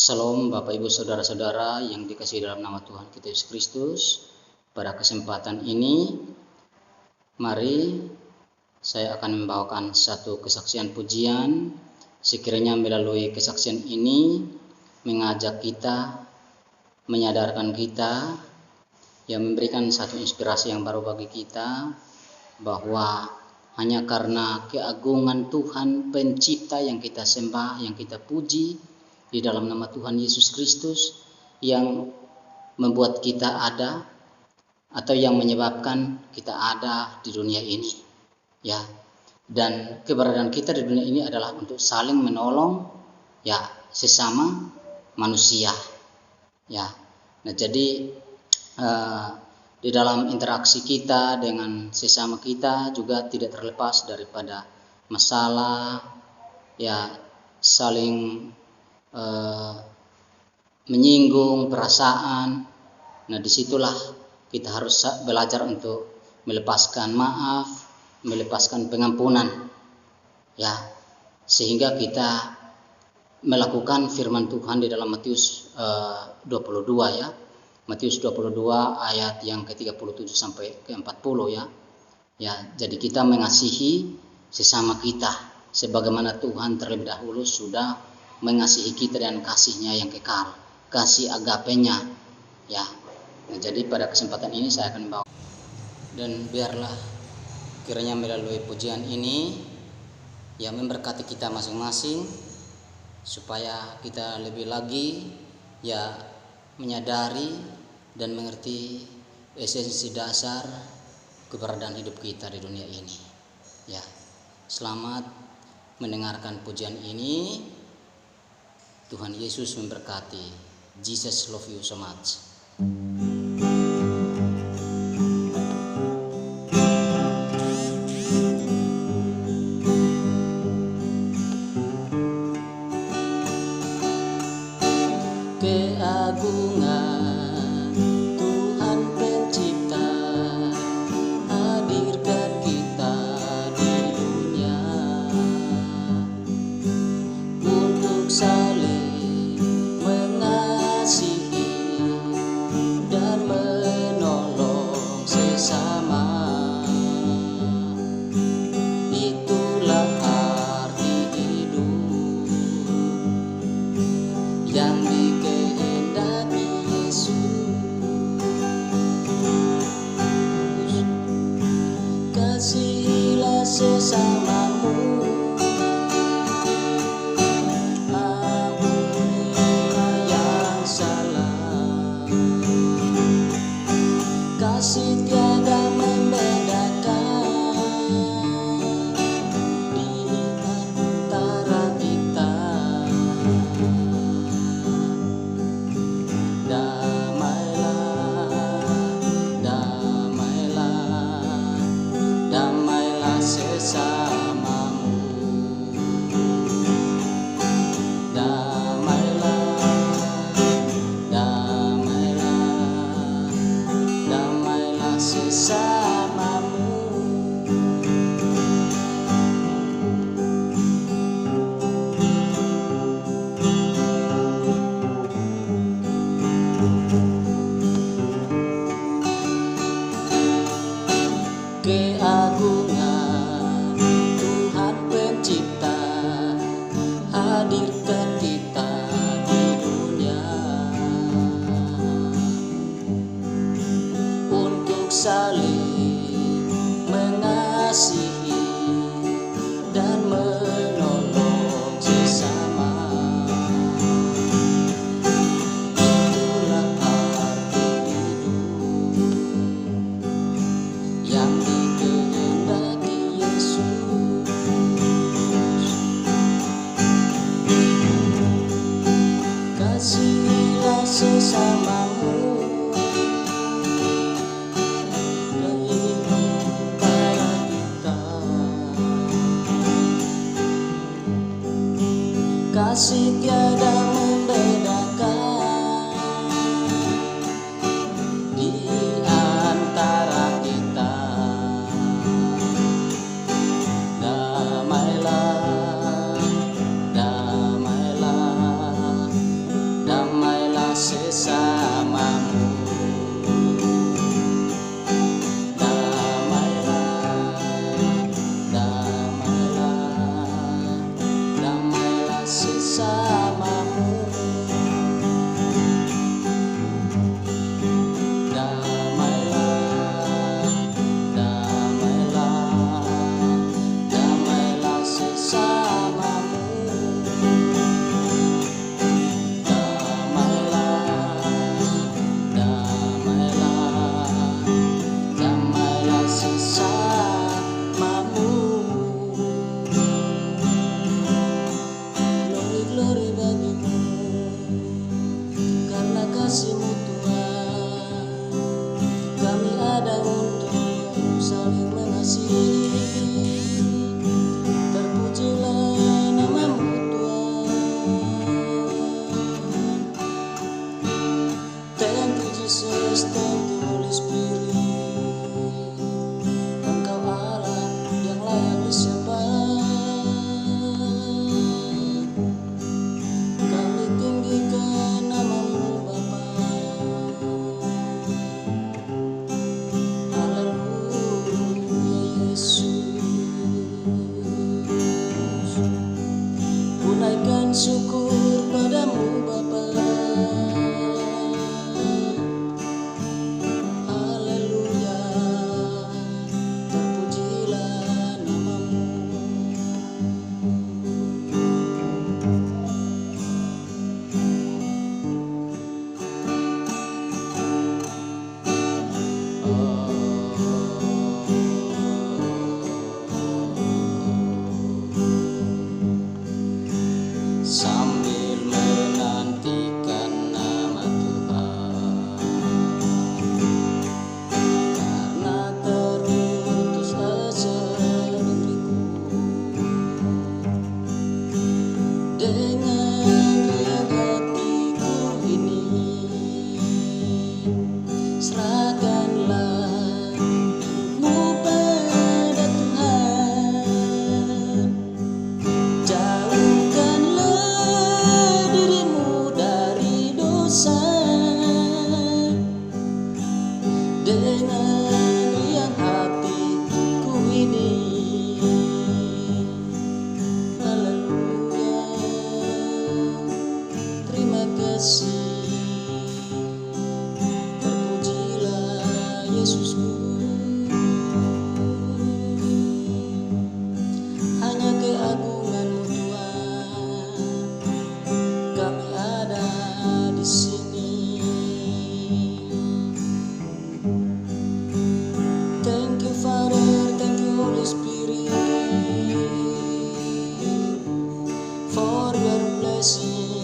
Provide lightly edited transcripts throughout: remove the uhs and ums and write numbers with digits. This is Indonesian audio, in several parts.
Salam Bapak Ibu Saudara-saudara yang dikasihi dalam nama Tuhan kita Yesus Kristus. Pada kesempatan ini, mari saya akan membawakan satu kesaksian pujian. Sekiranya melalui kesaksian ini mengajak kita, menyadarkan kita, yang memberikan satu inspirasi yang baru bagi kita, bahwa hanya karena keagungan Tuhan pencipta yang kita sembah, yang kita puji di dalam nama Tuhan Yesus Kristus, yang membuat kita ada atau yang menyebabkan kita ada di dunia ini, ya. Dan keberadaan kita di dunia ini adalah untuk saling menolong, ya, sesama manusia, ya. Nah, jadi di dalam interaksi kita dengan sesama kita juga tidak terlepas daripada masalah, ya, saling menyinggung perasaan. Nah, disitulah kita harus belajar untuk melepaskan maaf, melepaskan pengampunan, ya, sehingga kita melakukan firman Tuhan di dalam Matius 22, ya. Matius 22 ayat yang ke-37 sampai ke-40, ya. Ya, jadi kita mengasihi sesama kita sebagaimana Tuhan terlebih dahulu sudah mengasihi kita dengan kasih-Nya yang kekal, kasih agapenya, ya. Nah, jadi pada kesempatan ini saya akan membawa, dan biarlah kiranya melalui pujian ini yang memberkati kita masing-masing, supaya kita lebih lagi, ya, menyadari dan mengerti esensi dasar keberadaan hidup kita di dunia ini, ya. Selamat mendengarkan pujian ini. Tuhan Yesus memberkati. Jesus love you so much. Keagungan Tuhan pencipta hadirkan kita di dunia untuk saling mengasihi dan menolong sesama. Itulah arti hidup yang dikehendaki Yesus. Kasihilah sesamamu, kasih tiada membedakan di antara kita. Damailah, damailah, damailah sesamamu. Damailah, damailah, damailah sesamamu. Keagungan Tuhan pencipta hadirkan kita di dunia untuk saling mengasihi dan menolong sesama. Itulah arti hidup yang dikehendaki Yesus. Kasihilah sesamamu di antara kita. Kasih tiada membedakan di antara kita. Damailah, damailah, naikkan syukur padamu Bapa. Haleluya, terpujilah namamu. Sambil menantikan nama Tuhan, karena terputus asa negeriku, dengan riang hatiku ini serahkanlah hidupmu pada Tuhan. Jauhkanlah dirimu dari dosa, dengan riang hatiku ini. Haleluya, terima kasih, terpujilah Yesusku. Hanya keagungan-Mu Tuhan, kami ada di sini. Thank you Father, thank you Holy Spirit, for your blessing.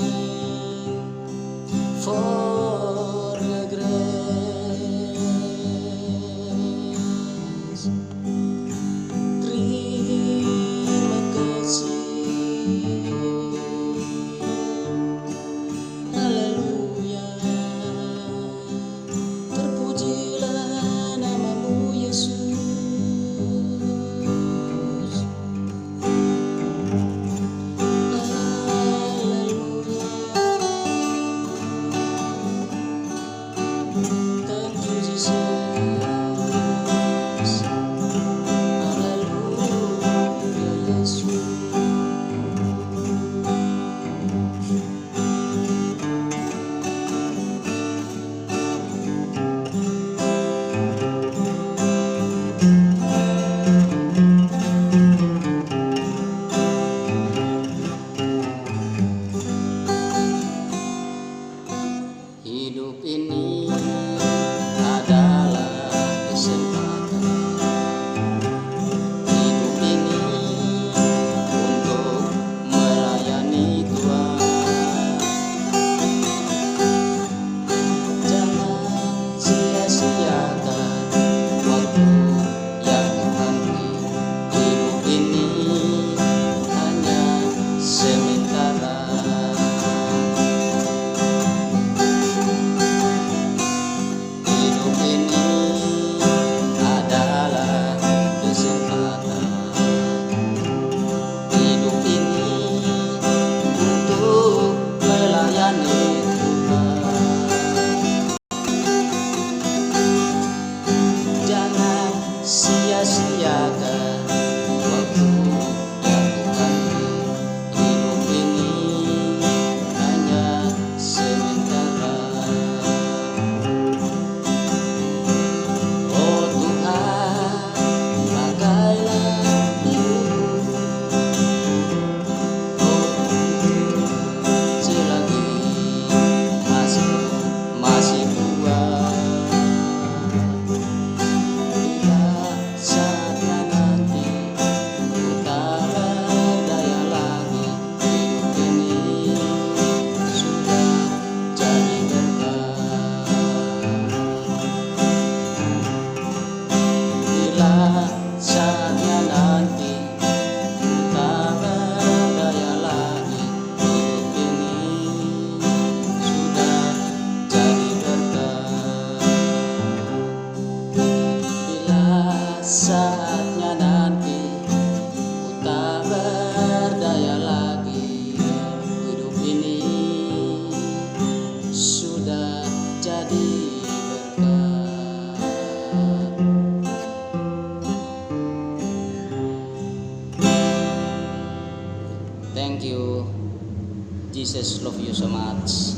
Jesus love you so much.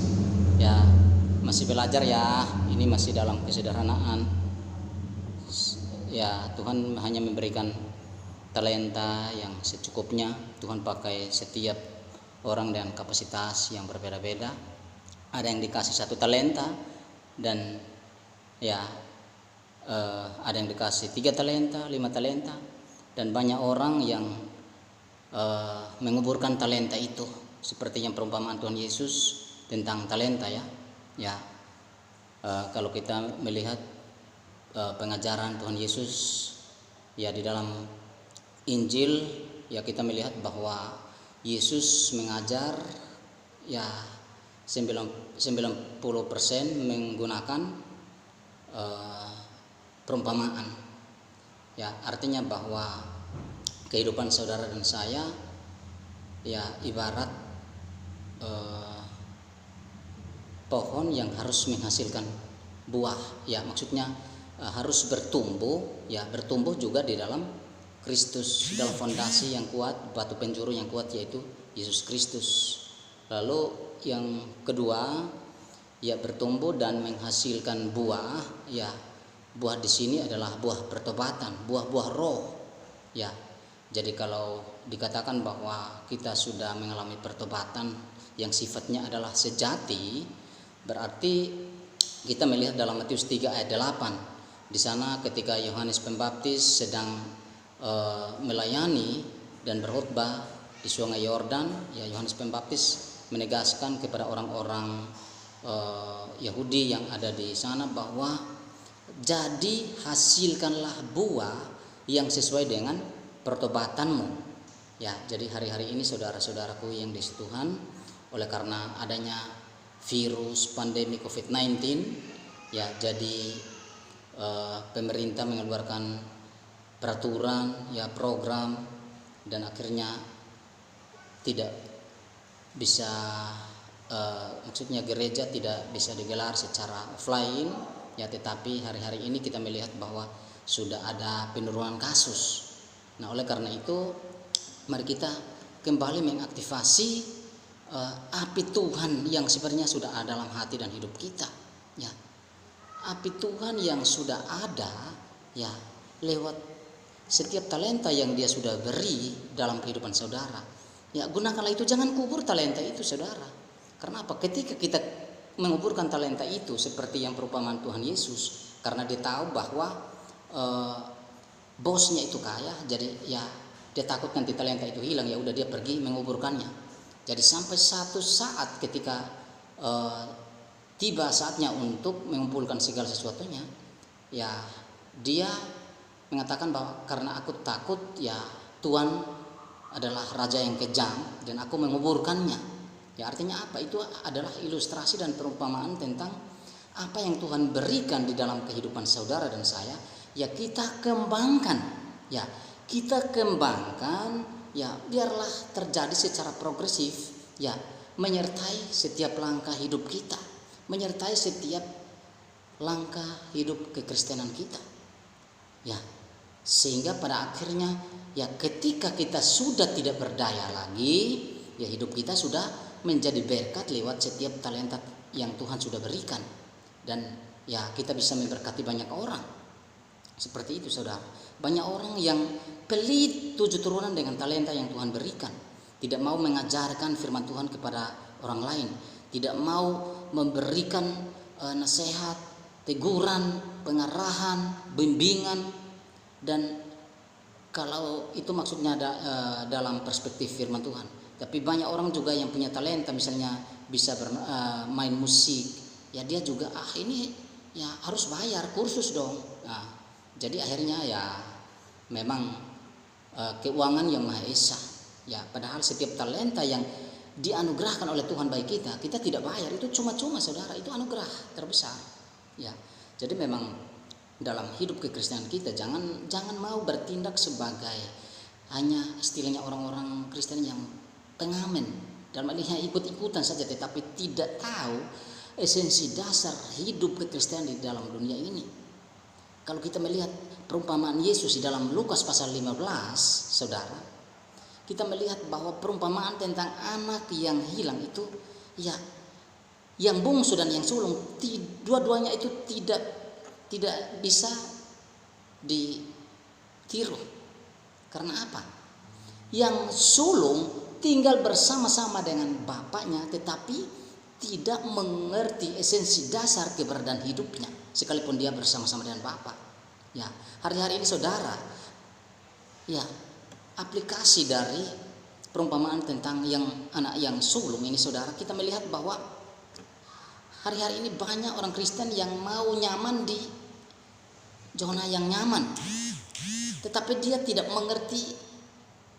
Ya, masih belajar ya. Ini masih dalam kesederhanaan. Ya, Tuhan hanya memberikan talenta yang secukupnya. Tuhan pakai setiap orang dengan kapasitas yang berbeda-beda. Ada yang dikasih 1 talenta dan ya ada yang dikasih 3 talenta, 5 talenta, dan banyak orang yang menguburkan talenta itu, seperti yang perumpamaan Tuhan Yesus tentang talenta ya. Kalau kita melihat pengajaran Tuhan Yesus ya di dalam Injil ya, kita melihat bahwa Yesus mengajar ya 90% menggunakan perumpamaan. Ya, artinya bahwa kehidupan saudara dan saya ya ibarat pohon yang harus menghasilkan buah. Ya, maksudnya harus bertumbuh, ya bertumbuh juga di dalam Kristus, dalam fondasi yang kuat, batu penjuru yang kuat, yaitu Yesus Kristus. Lalu yang kedua, ya bertumbuh dan menghasilkan buah. Ya, buah di sini adalah buah pertobatan, buah-buah roh. Ya, jadi kalau dikatakan bahwa kita sudah mengalami pertobatan yang sifatnya adalah sejati, berarti kita melihat dalam Matius 3 ayat 8. Di sana ketika Yohanes Pembaptis sedang melayani dan berkhotbah di Sungai Yordan, ya Yohanes Pembaptis menegaskan kepada orang-orang Yahudi yang ada di sana bahwa jadi hasilkanlah buah yang sesuai dengan pertobatanmu. Ya, jadi hari-hari ini saudara-saudaraku yang di Tuhan, oleh karena adanya virus pandemi COVID-19, ya jadi pemerintah mengeluarkan peraturan, ya program, dan akhirnya tidak bisa maksudnya gereja tidak bisa digelar secara offline, ya tetapi hari-hari ini kita melihat bahwa sudah ada penurunan kasus. Nah, oleh karena itu mari kita kembali mengaktifasi api Tuhan yang sebenarnya sudah ada dalam hati dan hidup kita. Ya, api Tuhan yang sudah ada ya lewat setiap talenta yang Dia sudah beri dalam kehidupan saudara. Ya, gunakanlah itu, jangan kubur talenta itu saudara. Karena apa? Ketika kita menguburkan talenta itu seperti yang perumpamaan Tuhan Yesus, karena dia tahu bahwa bosnya itu kaya, jadi ya dia takut nanti talenta itu hilang, ya udah dia pergi menguburkannya. Jadi sampai satu saat ketika tiba saatnya untuk mengumpulkan segala sesuatunya, ya dia mengatakan bahwa karena aku takut, ya Tuhan adalah raja yang kejam dan aku menguburkannya. Ya, artinya apa? Itu adalah ilustrasi dan perumpamaan tentang apa yang Tuhan berikan di dalam kehidupan saudara dan saya. Ya, kita kembangkan. Ya, kita kembangkan. Ya, biarlah terjadi secara progresif. Ya, menyertai setiap langkah hidup kita, menyertai setiap langkah hidup kekristenan kita. Ya, sehingga pada akhirnya ya ketika kita sudah tidak berdaya lagi, ya hidup kita sudah menjadi berkat lewat setiap talenta yang Tuhan sudah berikan, dan ya kita bisa memberkati banyak orang. Seperti itu saudara. Banyak orang yang pelit 7 turunan dengan talenta yang Tuhan berikan, tidak mau mengajarkan firman Tuhan kepada orang lain, tidak mau memberikan nasihat, teguran, pengarahan, bimbingan. Dan kalau itu maksudnya dalam perspektif firman Tuhan. Tapi banyak orang juga yang punya talenta, misalnya bisa main musik, ya dia juga ini ya harus bayar kursus dong. Nah, jadi akhirnya ya memang keuangan yang Maha Esa. Ya, padahal setiap talenta yang dianugerahkan oleh Tuhan bagi kita tidak bayar, itu cuma-cuma saudara, itu anugerah terbesar. Ya, jadi memang dalam hidup kekristenan kita jangan mau bertindak sebagai hanya istilahnya orang-orang Kristen yang pengamen, dalam artinya ikut-ikutan saja tetapi tidak tahu esensi dasar hidup kekristenan di dalam dunia ini. Kalau kita melihat perumpamaan Yesus di dalam Lukas pasal 15, saudara, kita melihat bahwa perumpamaan tentang anak yang hilang itu, ya, yang bungsu dan yang sulung, dua-duanya itu tidak bisa ditiru. Karena apa? Yang sulung tinggal bersama-sama dengan bapaknya, tetapi tidak mengerti esensi dasar keberadaan hidupnya, sekalipun dia bersama-sama dengan bapak. Ya, hari-hari ini saudara, ya, aplikasi dari perumpamaan tentang anak yang sulung ini saudara, kita melihat bahwa hari-hari ini banyak orang Kristen yang mau nyaman di zona yang nyaman, tetapi dia tidak mengerti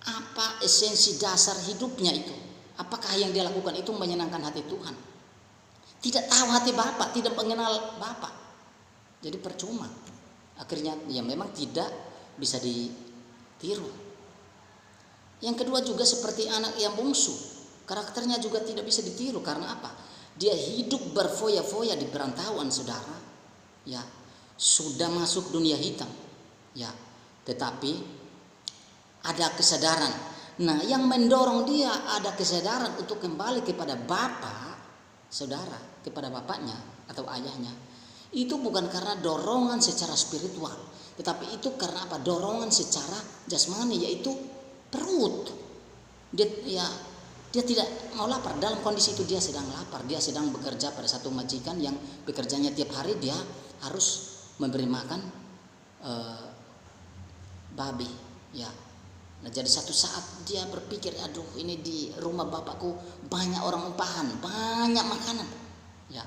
apa esensi dasar hidupnya itu. Apakah yang dia lakukan itu menyenangkan hati Tuhan? Tidak tahu hati Bapa, tidak mengenal Bapa. Jadi percuma. Akhirnya ya memang tidak bisa ditiru. Yang kedua juga seperti anak yang bungsu, karakternya juga tidak bisa ditiru. Karena apa? Dia hidup berfoya-foya di perantauan saudara. Ya, sudah masuk dunia hitam. Ya, tetapi ada kesadaran. Nah, yang mendorong dia ada kesadaran untuk kembali kepada Bapa, saudara, kepada bapaknya atau ayahnya. Itu bukan karena dorongan secara spiritual, tetapi itu karena apa? Dorongan secara jasmani, yaitu perut. Dia tidak mau lapar. Dalam kondisi itu dia sedang lapar. Dia sedang bekerja pada satu majikan yang bekerjanya tiap hari dia harus memberi makan babi. Ya. Nah, jadi satu saat dia berpikir, aduh, ini di rumah bapakku banyak orang upahan, banyak makanan. Ya.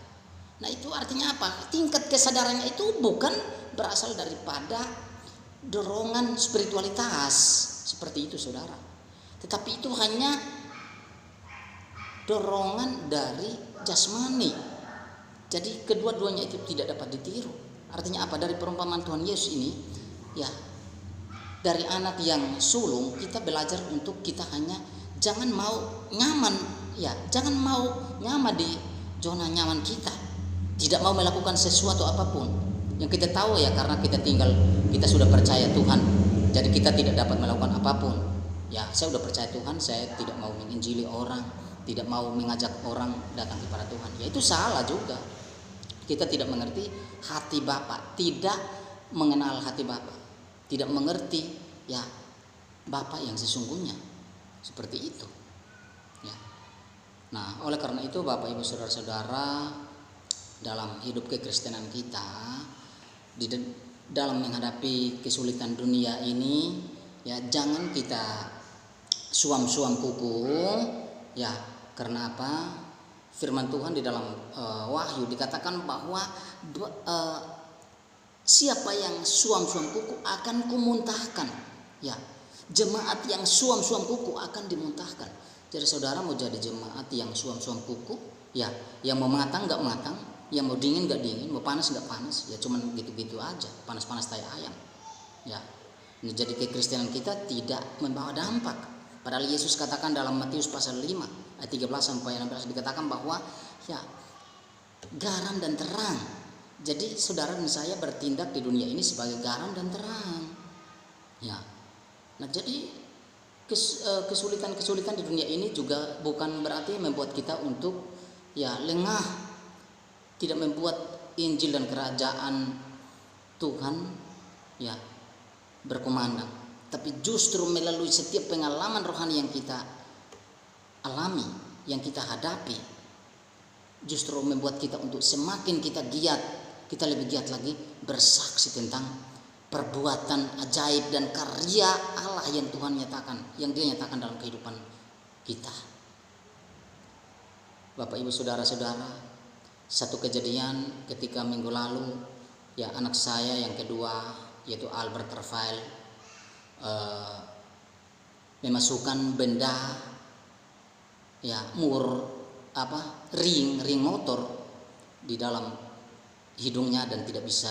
Nah, itu artinya apa? Tingkat kesadarannya itu bukan berasal daripada dorongan spiritualitas seperti itu, saudara. Tetapi itu hanya dorongan dari jasmani. Jadi kedua-duanya itu tidak dapat ditiru. Artinya apa? Dari perumpamaan Tuhan Yesus ini, ya, dari anak yang sulung kita belajar untuk kita hanya jangan mau nyaman, ya, jangan mau nyaman di zona nyaman kita, tidak mau melakukan sesuatu apapun yang kita tahu, ya, karena kita sudah percaya Tuhan, jadi kita tidak dapat melakukan apapun. Ya, saya sudah percaya Tuhan, saya tidak mau menginjili orang, tidak mau mengajak orang datang kepada Tuhan. Ya, itu salah juga. Kita tidak mengerti hati Bapa, tidak mengenal hati Bapa, tidak mengerti, ya, Bapa yang sesungguhnya, seperti itu. Ya. Nah, oleh karena itu Bapak Ibu saudara-saudara, dalam hidup kekristenan kita, dalam menghadapi kesulitan dunia ini, ya, jangan kita suam-suam kuku, ya, karena apa? Firman Tuhan di dalam Wahyu dikatakan bahwa siapa yang suam-suam kuku akan kumuntahkan. Ya, jemaat yang suam-suam kuku akan dimuntahkan. Jadi saudara mau jadi jemaat yang suam-suam kuku, ya, yang mau matang nggak matang, yang mau dingin nggak dingin, mau panas nggak panas, ya cuman gitu-gitu aja, panas-panas tai ayam. Ya, jadi kekristenan kita tidak membawa dampak. Padahal Yesus katakan dalam Matius pasal 5 ayat 13 sampai 16 dikatakan bahwa, ya, garam dan terang. Jadi saudara dan saya bertindak di dunia ini sebagai garam dan terang. Ya. Nah, jadi kesulitan-kesulitan di dunia ini juga bukan berarti membuat kita untuk, ya, lengah, tidak membuat Injil dan kerajaan Tuhan, ya, berkumandang. Tapi justru melalui setiap pengalaman rohani yang kita alami, yang kita hadapi, justru membuat kita untuk semakin kita giat, kita lebih giat lagi bersaksi tentang perbuatan ajaib dan karya Allah yang Tuhan nyatakan, yang Dia nyatakan dalam kehidupan kita. Bapak Ibu saudara-saudara, satu kejadian ketika minggu lalu, ya, anak saya yang kedua yaitu Albert Rafael memasukkan benda, ya, ring motor di dalam hidungnya dan tidak bisa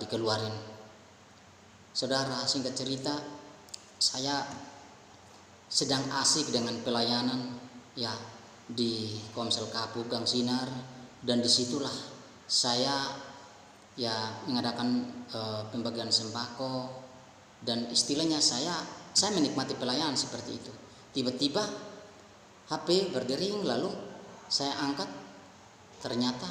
dikeluarin. Saudara, singkat cerita, saya sedang asik dengan pelayanan, ya, di Komsel Kapu Gang Sinar, dan disitulah saya, ya, mengadakan pembagian sembako, dan istilahnya saya saya menikmati pelayanan seperti itu. Tiba-tiba HP berdering, lalu saya angkat, ternyata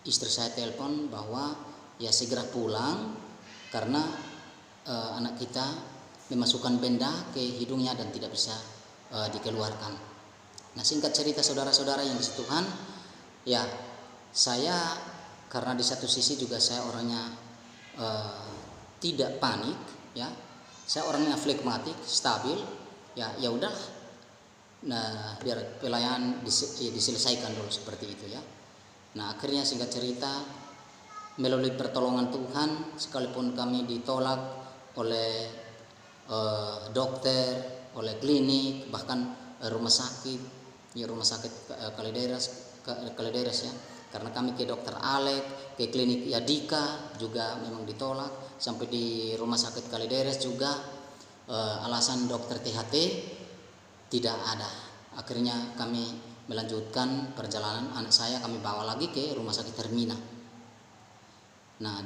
istri saya telepon bahwa ya segera pulang karena anak kita memasukkan benda ke hidungnya dan tidak bisa dikeluarkan. Nah, singkat cerita saudara-saudara yang dikasihi Tuhan, ya saya karena di satu sisi juga saya orangnya tidak panik, ya saya orangnya flegmatik, stabil, ya udahlah. Nah, biar pelayanan diselesaikan dulu seperti itu ya. Nah, akhirnya singkat cerita melalui pertolongan Tuhan, sekalipun kami ditolak oleh dokter, oleh klinik, bahkan rumah sakit Kalideres ya. Karena kami ke dokter Alek, ke klinik Yadika juga memang ditolak, sampai di rumah sakit Kalideres juga alasan dokter THT tidak ada. Akhirnya kami melanjutkan perjalanan anak saya, kami bawa lagi ke rumah sakit Hermina. Nah,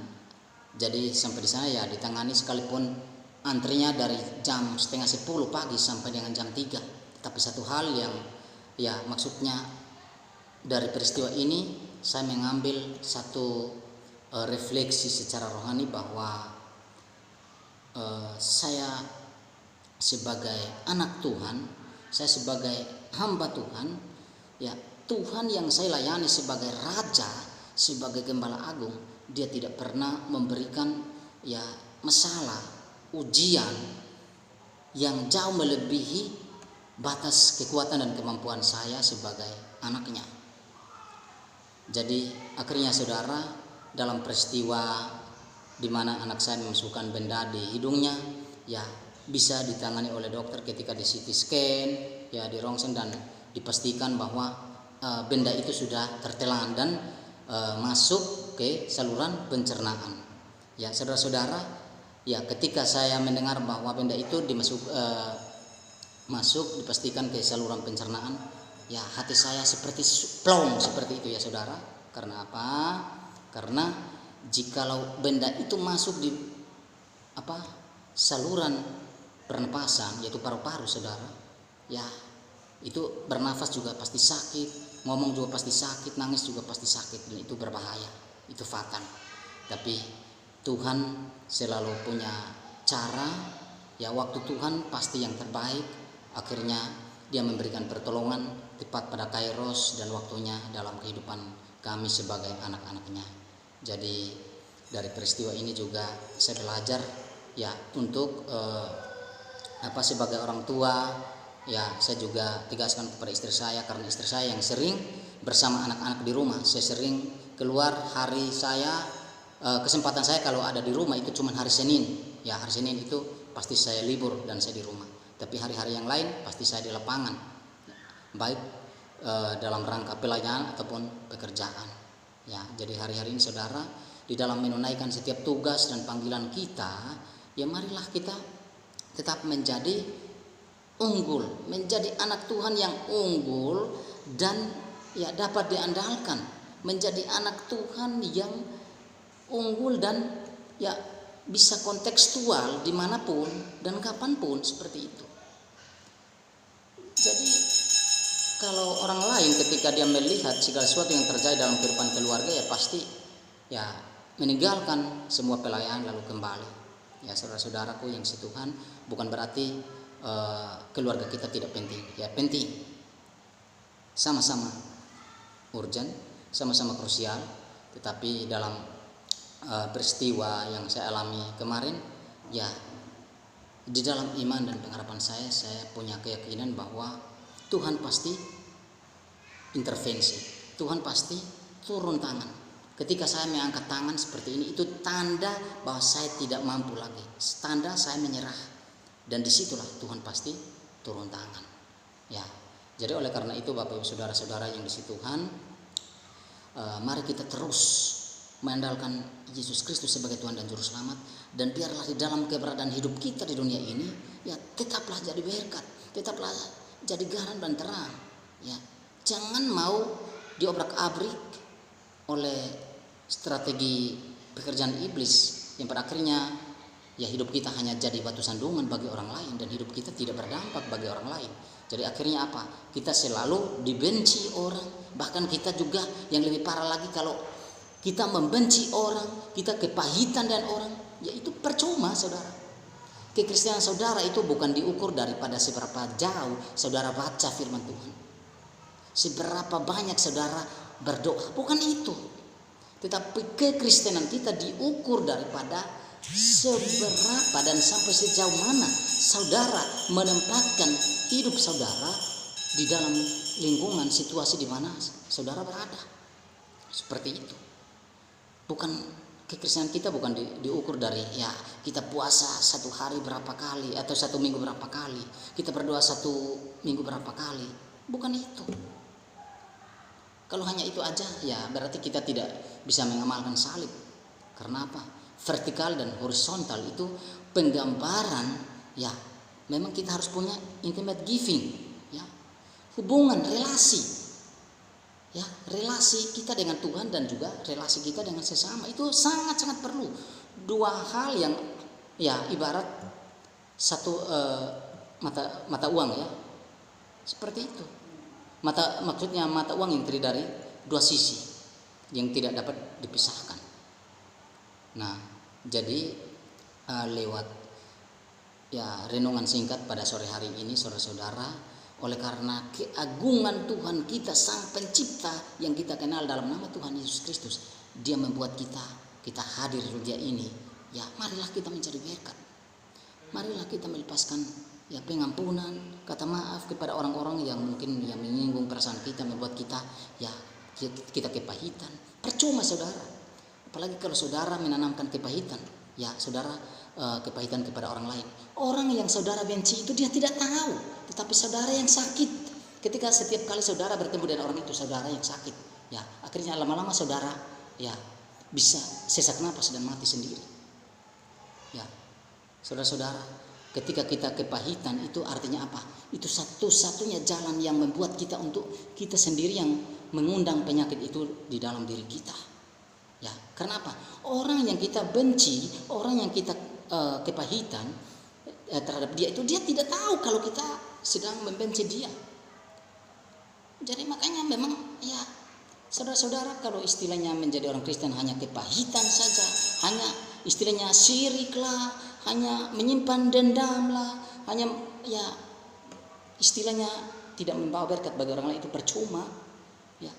jadi sampai di sana ya ditangani, sekalipun antrinya dari jam 9:30 pagi sampai dengan jam 3. Tapi satu hal yang ya maksudnya dari peristiwa ini saya mengambil satu refleksi secara rohani bahwa saya sebagai anak Tuhan, saya sebagai hamba Tuhan, ya Tuhan yang saya layani sebagai raja, sebagai gembala agung, dia tidak pernah memberikan ya masalah, ujian yang jauh melebihi batas kekuatan dan kemampuan saya sebagai anaknya. Jadi akhirnya saudara, dalam peristiwa di mana anak saya memasukkan benda di hidungnya, ya bisa ditangani oleh dokter ketika di CT scan, ya di rongsen, dan dipastikan bahwa benda itu sudah tertelan dan masuk ke saluran pencernaan. Ya saudara-saudara, ya ketika saya mendengar bahwa benda itu masuk dipastikan ke saluran pencernaan, ya hati saya seperti plong seperti itu ya saudara. Karena apa? Karena jikalau benda itu masuk di saluran pernapasan, yaitu paru-paru saudara, ya itu bernafas juga pasti sakit, ngomong juga pasti sakit, nangis juga pasti sakit, dan itu berbahaya, itu fatal. Tapi Tuhan selalu punya cara, ya waktu Tuhan pasti yang terbaik. Akhirnya dia memberikan pertolongan tepat pada kairos dan waktunya dalam kehidupan kami sebagai anak-anaknya. Jadi dari peristiwa ini juga saya belajar ya untuk sebagai orang tua, ya saya juga tegaskan kepada istri saya, karena istri saya yang sering bersama anak-anak di rumah. Saya sering keluar, hari saya kesempatan saya kalau ada di rumah itu cuma hari Senin. Ya hari Senin itu pasti saya libur dan saya di rumah. Tapi hari-hari yang lain pasti saya di lapangan, baik dalam rangka pelayanan ataupun pekerjaan. Ya, jadi hari-hari ini saudara, di dalam menunaikan setiap tugas dan panggilan kita, ya marilah kita tetap menjadi unggul, menjadi anak Tuhan yang unggul dan ya dapat diandalkan, menjadi anak Tuhan yang unggul dan ya bisa kontekstual dimanapun dan kapanpun, seperti itu. Jadi kalau orang lain ketika dia melihat segala sesuatu yang terjadi dalam kehidupan keluarga, ya pasti ya meninggalkan semua pelayanan lalu kembali. Ya saudara-saudaraku yang dikasihi Tuhan, bukan berarti keluarga kita tidak penting. Ya penting, sama-sama urgent, sama-sama krusial. Tetapi dalam peristiwa yang saya alami kemarin, ya di dalam iman dan pengharapan saya punya keyakinan bahwa Tuhan pasti intervensi, Tuhan pasti turun tangan. Ketika saya mengangkat tangan seperti ini, itu tanda bahwa saya tidak mampu lagi, tanda saya menyerah, dan disitulah Tuhan pasti turun tangan. Ya, jadi oleh karena itu Bapak Ibu saudara-saudara yang dikasihi Tuhan, mari kita terus mengandalkan Yesus Kristus sebagai Tuhan dan Juru Selamat, dan biarlah di dalam keberadaan hidup kita di dunia ini, ya tetaplah jadi berkat, tetaplah jadi garam dan terang. Ya, jangan mau diobrak-abrik oleh strategi pekerjaan iblis yang pada akhirnya ya hidup kita hanya jadi batu sandungan bagi orang lain dan hidup kita tidak berdampak bagi orang lain. Jadi akhirnya apa? Kita selalu dibenci orang. Bahkan kita juga yang lebih parah lagi, kalau kita membenci orang, kita kepahitan dengan orang, ya itu percuma saudara. Kekristenan saudara itu bukan diukur daripada seberapa jauh saudara baca firman Tuhan, seberapa banyak saudara berdoa, bukan itu. Tetapi kekristenan kita diukur daripada seberapa dan sampai sejauh mana saudara menempatkan hidup saudara di dalam lingkungan situasi di mana saudara berada. Seperti itu. Bukan kekristenan kita bukan diukur dari ya kita puasa satu hari berapa kali atau satu minggu berapa kali, kita berdoa satu minggu berapa kali, bukan itu. Kalau hanya itu aja ya berarti kita tidak bisa mengamalkan salib. Karena apa? Vertikal dan horizontal itu penggambaran ya memang kita harus punya intimate giving ya, hubungan relasi. Ya, relasi kita dengan Tuhan dan juga relasi kita dengan sesama itu sangat-sangat perlu. Dua hal yang ya ibarat satu mata uang ya. Seperti itu. Maksudnya mata uang yang terdiri dari dua sisi yang tidak dapat dipisahkan. Nah, jadi lewat ya renungan singkat pada sore hari ini saudara-saudara, oleh karena keagungan Tuhan kita Sang Pencipta yang kita kenal dalam nama Tuhan Yesus Kristus, Dia membuat kita hadir di dunia ini. Ya, marilah kita mencari berkat. Marilah kita melepaskan ya pengampunan, kata maaf kepada orang-orang yang mungkin yang menyinggung perasaan kita, membuat kita ya kita kepahitan. Percuma saudara. Apalagi kalau saudara menanamkan kepahitan, ya saudara kepahitan kepada orang lain. Orang yang saudara benci itu dia tidak tahu, tetapi saudara yang sakit. Ketika setiap kali saudara bertemu dengan orang itu, saudara yang sakit. Ya, akhirnya lama-lama saudara ya bisa sesak napas dan mati sendiri. Ya, saudara-saudara, ketika kita kepahitan itu artinya apa? Itu satu-satunya jalan yang membuat kita untuk kita sendiri yang mengundang penyakit itu di dalam diri kita. Ya, karena apa? Orang yang kita benci, orang yang kita kepahitan terhadap dia itu dia tidak tahu kalau kita sedang membenci dia. Jadi makanya memang ya saudara-saudara, kalau istilahnya menjadi orang Kristen hanya kepahitan saja, hanya istilahnya syirik lah, hanya menyimpan dendam lah, hanya ya istilahnya tidak membawa berkat bagi orang lain, itu percuma. Ya.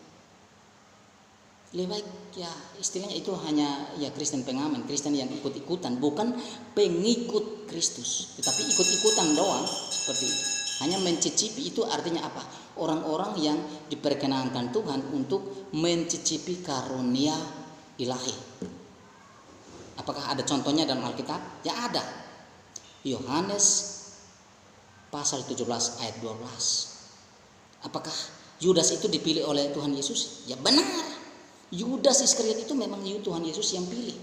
Lebih baik ya istilahnya itu hanya ya Kristen pengamen, Kristen yang ikut-ikutan, bukan pengikut Kristus, tetapi ikut-ikutan doang seperti itu. Hanya mencicipi, itu artinya apa? Orang-orang yang diperkenankan Tuhan untuk mencicipi karunia ilahi. Apakah ada contohnya dalam Alkitab? Ya ada. Yohanes pasal 17 ayat 12. Apakah Yudas itu dipilih oleh Tuhan Yesus? Ya benar. Yudas Iskariot itu memang Tuhan Yesus yang pilih.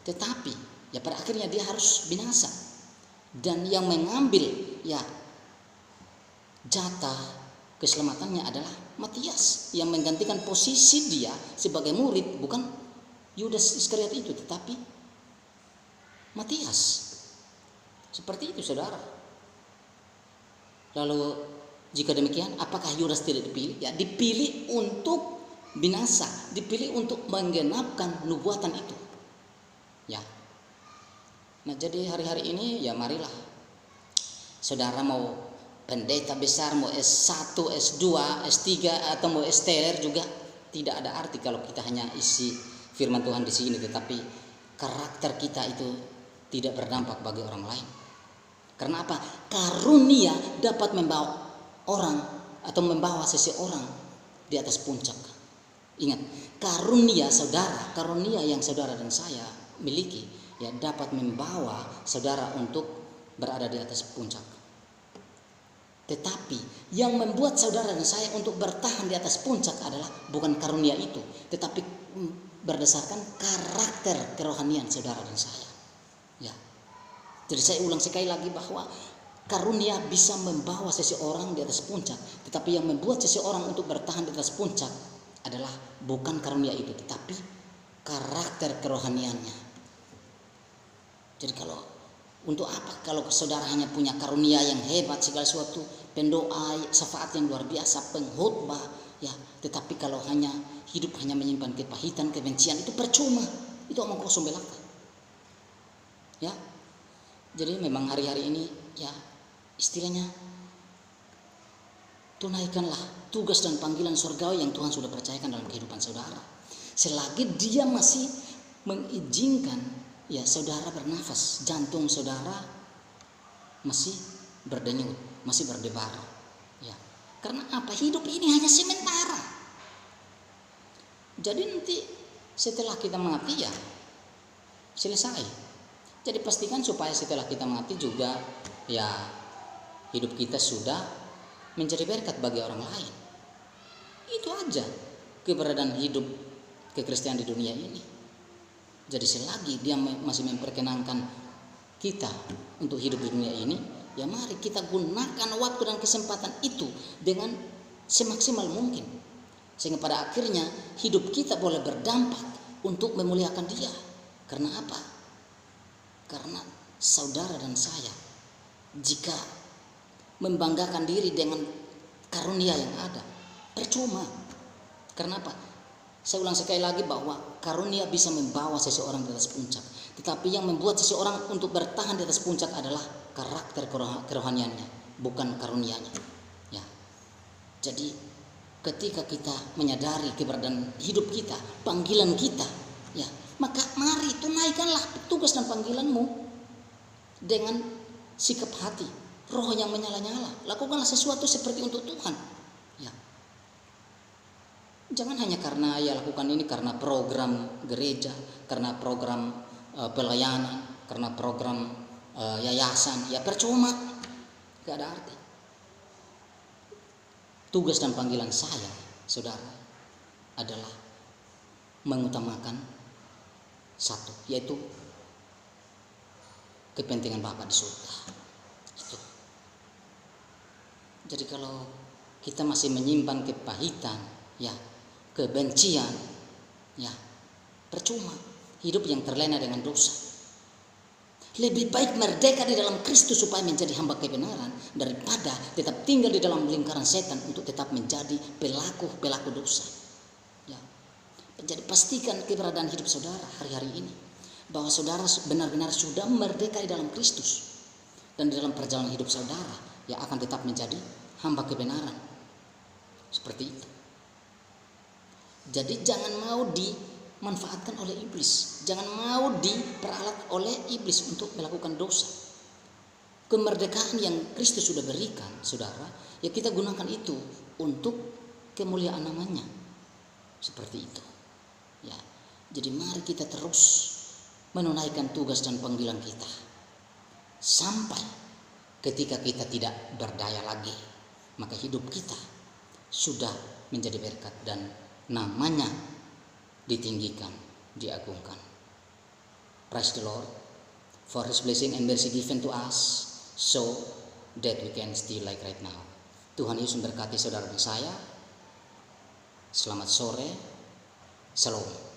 Tetapi ya pada akhirnya dia harus binasa. Dan yang mengambil ya jatah keselamatannya adalah Matias, yang menggantikan posisi dia sebagai murid, bukan Yudas Iskariot itu, tetapi Matias. Seperti itu saudara. Lalu jika demikian, apakah Yudas tidak dipilih? Ya dipilih untuk binasa, dipilih untuk menggenapkan nubuatan itu. Ya. Nah, jadi hari-hari ini ya marilah saudara mau pendeta besar, mau S1, S2, S3 atau mau STR juga tidak ada arti kalau kita hanya isi firman Tuhan di sini, tetapi karakter kita itu tidak berdampak bagi orang lain. Karena apa? Karunia dapat membawa orang atau membawa seseorang di atas puncak. Ingat, karunia saudara, karunia yang saudara dan saya miliki ya dapat membawa saudara untuk berada di atas puncak. Tetapi yang membuat saudara dan saya untuk bertahan di atas puncak adalah bukan karunia itu, tetapi berdasarkan karakter kerohanian saudara dan saya. Ya. Jadi saya ulang sekali lagi bahwa karunia bisa membawa seseorang di atas puncak, tetapi yang membuat seseorang untuk bertahan di atas puncak adalah bukan karunia itu, tetapi karakter kerohaniannya. Jadi kalau untuk apa kalau saudara hanya punya karunia yang hebat, segala sesuatu, pendoa, syafaat yang luar biasa, pengkhotbah, ya, tetapi kalau hanya hidup hanya menyimpan kepahitan, kebencian, itu percuma, itu omong kosong belaka. Ya, jadi memang hari-hari ini, ya, istilahnya tunaikanlah tugas dan panggilan surgawi yang Tuhan sudah percayakan dalam kehidupan saudara. Selagi dia masih mengizinkan, ya, saudara bernafas, jantung saudara masih berdenyut, masih berdebar, ya. Karena apa? Hidup ini hanya sementara. Jadi nanti setelah kita mati, ya selesai. Jadi pastikan supaya setelah kita mati juga, ya, hidup kita sudah menjadi berkat bagi orang lain. Itu aja keberadaan hidup kekristenan di dunia ini. Jadi selagi dia masih memperkenankan kita untuk hidup di dunia ini, ya mari kita gunakan waktu dan kesempatan itu dengan semaksimal mungkin, sehingga pada akhirnya hidup kita boleh berdampak untuk memuliakan Dia. Karena apa? Karena saudara dan saya, jika membanggakan diri dengan karunia yang ada, percuma. Karena apa? Saya ulang sekali lagi bahwa karunia bisa membawa seseorang di atas puncak, tetapi yang membuat seseorang untuk bertahan di atas puncak adalah karakter kerohaniannya, bukan karunianya. Ya. Jadi ketika kita menyadari keberadaan hidup kita, panggilan kita, ya, maka mari tunaikanlah tugas dan panggilanmu dengan sikap hati, roh yang menyala-nyala. Lakukanlah sesuatu seperti untuk Tuhan. Ya. Jangan hanya karena ya lakukan ini karena program gereja, karena program pelayanan, karena program yayasan, ya percuma, gak ada arti. Tugas dan panggilan saya, saudara, adalah mengutamakan satu, yaitu kepentingan Bapa di surga. Itu. Jadi kalau kita masih menyimpan kepahitan, ya, kebencian, ya, percuma hidup yang terlena dengan dosa. Lebih baik merdeka di dalam Kristus supaya menjadi hamba kebenaran daripada tetap tinggal di dalam lingkaran setan untuk tetap menjadi pelaku dosa. Ya. Jadi pastikan keberadaan hidup saudara hari-hari ini, bahwa saudara benar-benar sudah merdeka di dalam Kristus, dan di dalam perjalanan hidup saudara ya akan tetap menjadi hamba kebenaran. Seperti itu. Jadi jangan mau dimanfaatkan oleh iblis, jangan mau diperalat oleh iblis untuk melakukan dosa. Kemerdekaan yang Kristus sudah berikan, saudara, ya kita gunakan itu untuk kemuliaan namanya. Seperti itu. Ya. Jadi mari kita terus menunaikan tugas dan panggilan kita sampai ketika kita tidak berdaya lagi, maka hidup kita sudah menjadi berkat dan namanya ditinggikan, diagungkan. Praise the Lord for His blessing and mercy given to us, so that we can still like right now. Tuhan Yesus memberkati saudara dan saya. Selamat sore, Shalom.